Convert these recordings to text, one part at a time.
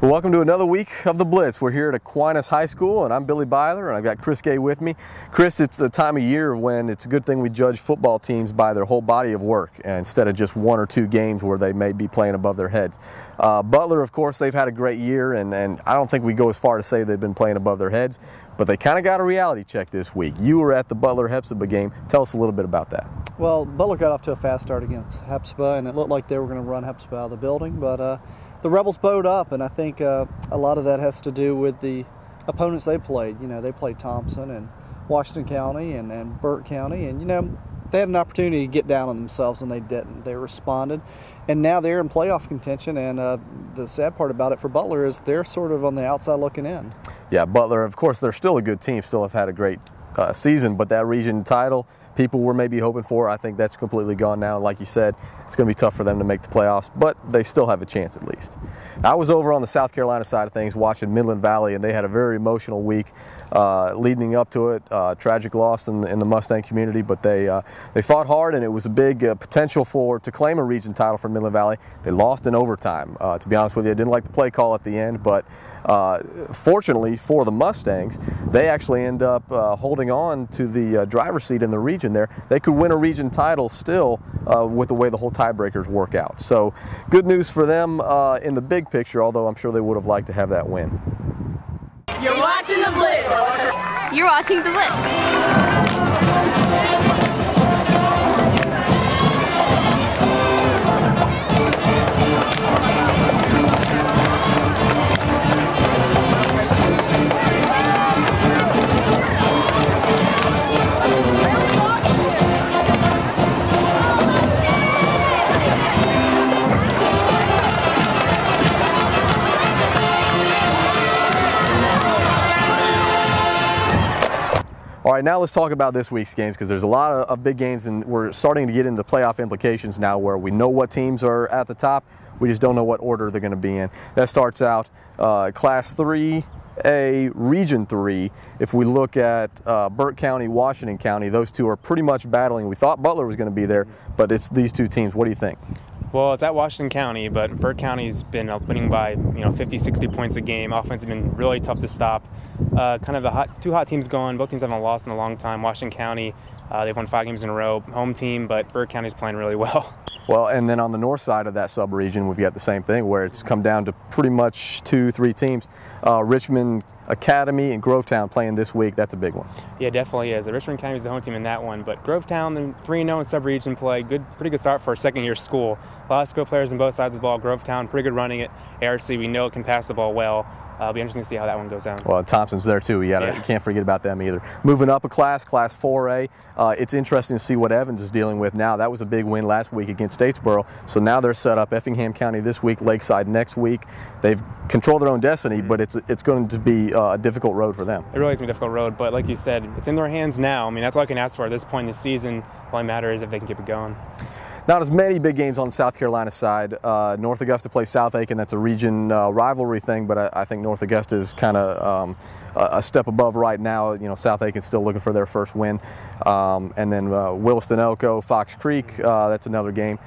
Well, welcome to another week of the Blitz. We're here at Aquinas High School, and I'm Billy Butler, and I've got Chris Gay with me. Chris, it's the time of year when it's a good thing we judge football teams by their whole body of work instead of just one or two games where they may be playing above their heads. Butler, of course, they've had a great year, and I don't think we go as far to say they've been playing above their heads, but they kind of got a reality check this week. You were at the Butler-Hepzibah game. Tell us a little bit about that. Well, Butler got off to a fast start against Hepzibah, and it looked like they were going to run Hepzibah out of the building, but the Rebels bowed up, and I think a lot of that has to do with the opponents they played. You know, they played Thompson and Washington County and Burt County, and, you know, they had an opportunity to get down on themselves, and they didn't. They responded, and now they're in playoff contention, and the sad part about it for Butler is they're sort of on the outside looking in. Yeah, Butler, of course, they're still a good team, still have had a great season, but that region title people were maybe hoping for, I think that's completely gone now. Like you said, it's going to be tough for them to make the playoffs, but they still have a chance at least. I was over on the South Carolina side of things watching Midland Valley, and they had a very emotional week leading up to it. Tragic loss in the Mustang community, but they fought hard, and it was a big potential to claim a region title for Midland Valley. They lost in overtime. To be honest with you, I didn't like the play call at the end, but fortunately for the Mustangs, they actually end up holding on to the driver's seat in the region there. They could win a region title still with the way the whole tiebreakers work out. So good news for them in the big picture, although I'm sure they would have liked to have that win. You're watching the Blitz. You're watching the Blitz. All right, now let's talk about this week's games, because there's a lot of big games, and we're starting to get into playoff implications now where we know what teams are at the top. We just don't know what order they're going to be in. That starts out Class 3A, Region 3. If we look at Burt County, Washington County, those two are pretty much battling. We thought Butler was going to be there, but it's these two teams. What do you think? Well, it's at Washington County, but Burt County's been winning by 50, 60 points a game. Offense has been really tough to stop. Kind of two hot teams going. Both teams haven't lost in a long time. Washington County, they've won 5 games in a row. Home team, but Burt County's playing really well. Well, and then on the north side of that sub-region, we've got the same thing where it's come down to pretty much 2-3 teams. Richmond Academy and Grovetown playing this week. That's a big one. Yeah, definitely is. Richmond County is the home team in that one, but Grovetown, they're 3-0 in sub-region play. Pretty good start for a second-year school. A lot of skill players on both sides of the ball. Grovetown, pretty good running it. ARC, we know it can pass the ball well. It'll be interesting to see how that one goes down. Well, Thompson's there too. You can't forget about them either. Moving up a class, Class 4A, it's interesting to see what Evans is dealing with now. That was a big win last week against Statesboro. So now they're set up Effingham County this week, Lakeside next week. They've controlled their own destiny, but it's going to be a difficult road for them. It really is a difficult road, but like you said, it's in their hands now. I mean, that's all I can ask for at this point in the season. All that matters is if they can keep it going. Not as many big games on the South Carolina side. North Augusta plays South Aiken. That's a region rivalry thing, but I think North Augusta is kind of a step above right now. South Aiken's still looking for their first win. And then Williston-Elko, Fox Creek, that's another game.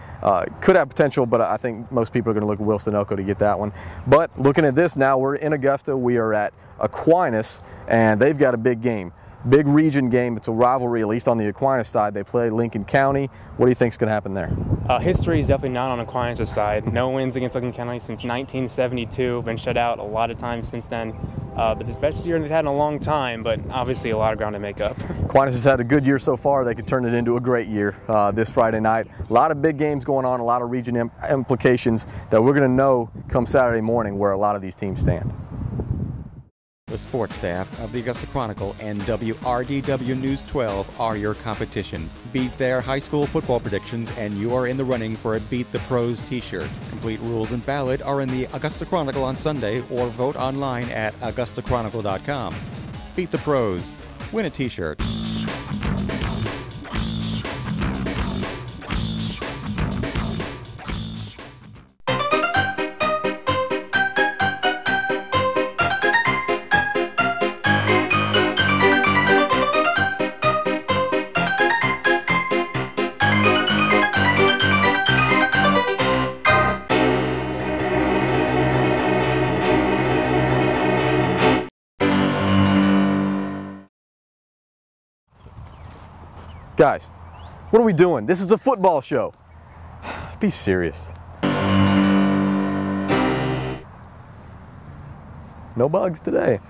Could have potential, but I think most people are going to look at Williston-Elko to get that one. But looking at this now, we're in Augusta. We are at Aquinas, and they've got a big game. Big region game. It's a rivalry, at least on the Aquinas side. They play Lincoln County. What do you think is going to happen there? History is definitely not on Aquinas' side. No wins against Lincoln County since 1972. Been shut out a lot of times since then. But it's the best year they've had in a long time, but obviously a lot of ground to make up. Aquinas has had a good year so far. They could turn it into a great year this Friday night. A lot of big games going on, a lot of region implications that we're going to know come Saturday morning where a lot of these teams stand. The sports staff of the Augusta Chronicle and WRDW News 12 are your competition. Beat their high school football predictions and you are in the running for a Beat the Pros t-shirt. Complete rules and ballot are in the Augusta Chronicle on Sunday or vote online at AugustaChronicle.com. Beat the Pros. Win a t-shirt. Guys, what are we doing? This is a football show. Be serious. No bugs today.